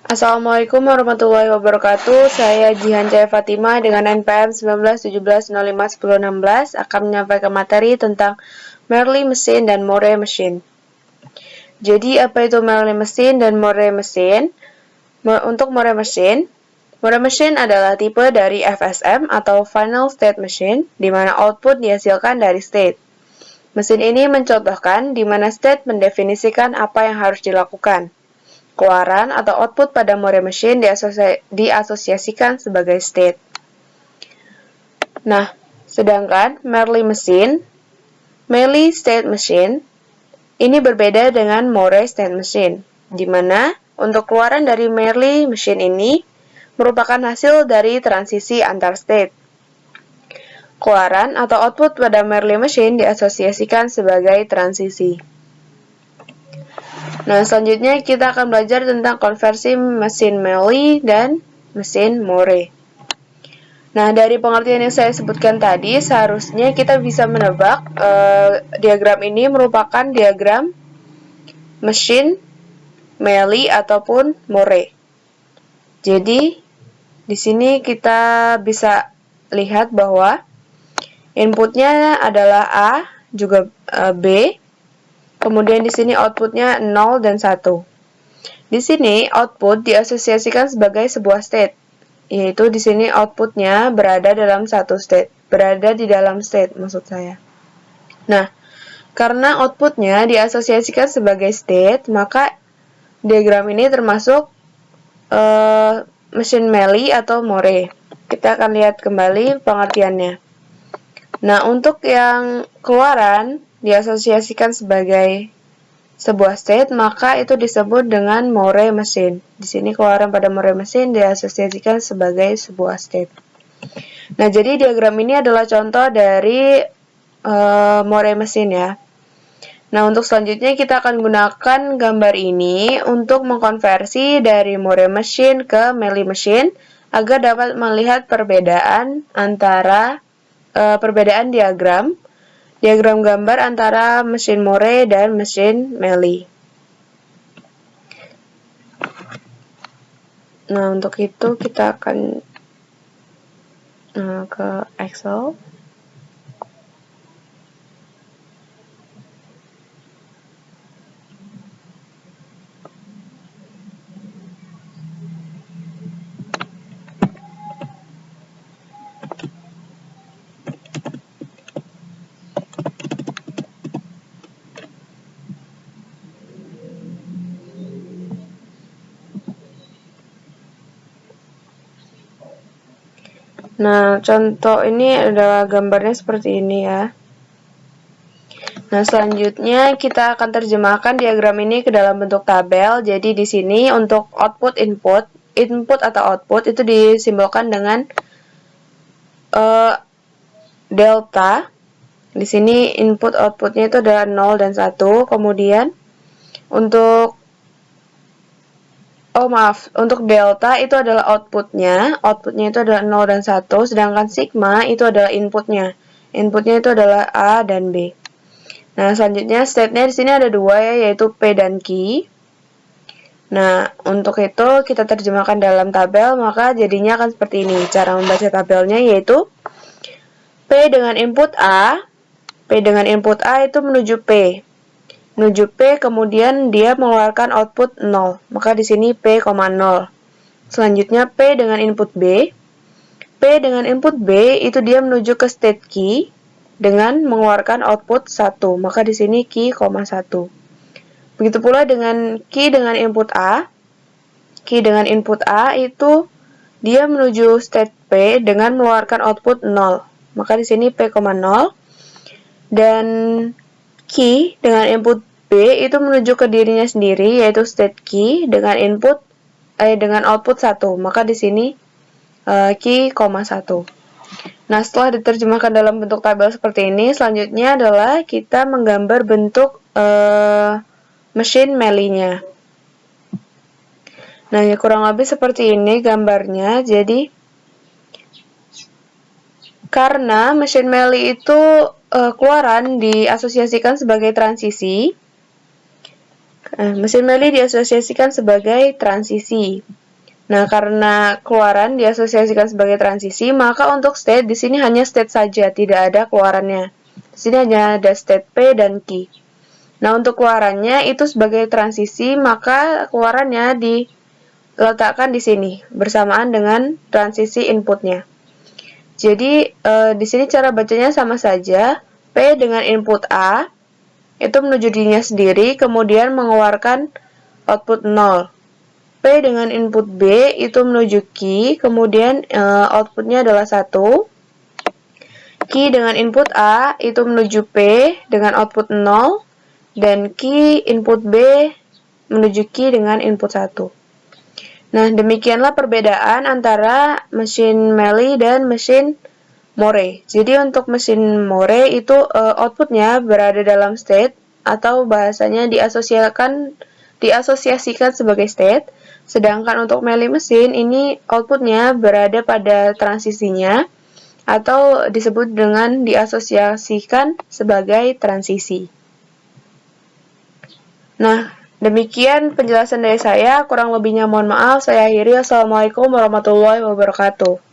Assalamualaikum warahmatullahi wabarakatuh. Saya Jihan Cahaya Fatima dengan NPM 1917051016 akan menyampaikan materi tentang Merli mesin dan Moore mesin. Jadi apa itu Merli mesin dan Moore mesin? Untuk Moore mesin adalah tipe dari FSM atau Final State Machine, di mana output dihasilkan dari state. Mesin ini mencontohkan di mana state mendefinisikan apa yang harus dilakukan. Keluaran atau output pada Moore machine diasosiasikan sebagai state. Nah, sedangkan Merli state machine, ini berbeda dengan Moore state machine, di mana untuk keluaran dari Merli machine ini merupakan hasil dari transisi antar state. Keluaran atau output pada Merli machine diasosiasikan sebagai transisi. Nah, selanjutnya kita akan belajar tentang konversi mesin Merli dan mesin Moore. Nah, dari pengertian yang saya sebutkan tadi, seharusnya kita bisa menebak diagram ini merupakan diagram mesin Merli ataupun Moore. Jadi, di sini kita bisa lihat bahwa inputnya adalah A, juga B. Kemudian di sini outputnya 0 dan 1. Di sini output diasosiasikan sebagai sebuah state, yaitu di sini outputnya berada di dalam state maksud saya. Nah, karena outputnya diasosiasikan sebagai state, maka diagram ini termasuk mesin Merli atau Moore. Kita akan lihat kembali pengertiannya. Nah, untuk yang keluaran diasosiasikan sebagai sebuah state, maka itu disebut dengan Moore mesin. Di sini keluaran pada Moore mesin diasosiasikan sebagai sebuah state. Nah, jadi diagram ini adalah contoh dari Moore mesin ya. Nah, untuk selanjutnya kita akan gunakan gambar ini untuk mengkonversi dari Moore mesin ke Merli mesin agar dapat melihat perbedaan antara perbedaan diagram gambar antara mesin Moore dan mesin Merli. Nah, untuk itu kita akan ke Excel. Nah, contoh ini adalah gambarnya seperti ini ya. Nah, selanjutnya kita akan terjemahkan diagram ini ke dalam bentuk tabel. Jadi di sini untuk input atau output itu disimbolkan dengan delta. Di sini input outputnya itu adalah 0 dan 1. Kemudian untuk untuk delta itu adalah outputnya itu adalah 0 dan 1, sedangkan sigma itu adalah inputnya. Inputnya itu adalah A dan B. Nah, selanjutnya state-nya di sini ada dua ya, yaitu P dan Q. Nah, untuk itu kita terjemahkan dalam tabel, maka jadinya akan seperti ini. Cara membaca tabelnya yaitu P dengan input A itu menuju P. Kemudian dia mengeluarkan output 0. Maka di sini P, 0. Selanjutnya P dengan input B. Itu dia menuju ke state Q dengan mengeluarkan output 1. Maka di sini Q, 1. Begitu pula dengan Q dengan input A. Itu dia menuju state P dengan mengeluarkan output 0. Maka di sini P, 0. Dan Q dengan input B itu menuju ke dirinya sendiri, yaitu state Q dengan dengan output 1. Maka di sini Q, 1. Nah, setelah diterjemahkan dalam bentuk tabel seperti ini, selanjutnya adalah kita menggambar bentuk mesin Merli-nya. Nah, ya kurang lebih seperti ini gambarnya. Jadi, karena mesin Merli itu keluaran diasosiasikan sebagai transisi, Mesin Meili diasosiasikan sebagai transisi. Nah, karena keluaran diasosiasikan sebagai transisi, maka untuk state di sini hanya state saja, tidak ada keluarannya. Di sini hanya ada state P dan Q. Nah, untuk keluarannya itu sebagai transisi, maka keluarannya diletakkan di sini bersamaan dengan transisi inputnya. Jadi, di sini cara bacanya sama saja. P dengan input A itu menuju dirinya sendiri, kemudian mengeluarkan output 0. P dengan input B itu menuju Q, kemudian outputnya adalah 1. Q dengan input A itu menuju P dengan output 0, dan Q input B menuju Q dengan input 1. Nah, demikianlah perbedaan antara mesin Meili dan mesin Moore. Jadi untuk mesin Moore itu outputnya berada dalam state, atau bahasanya diasosiasikan sebagai state, sedangkan untuk Meili mesin ini outputnya berada pada transisinya, atau disebut dengan diasosiasikan sebagai transisi. Nah, demikian penjelasan dari saya, kurang lebihnya mohon maaf, saya akhiri. Assalamualaikum warahmatullahi wabarakatuh.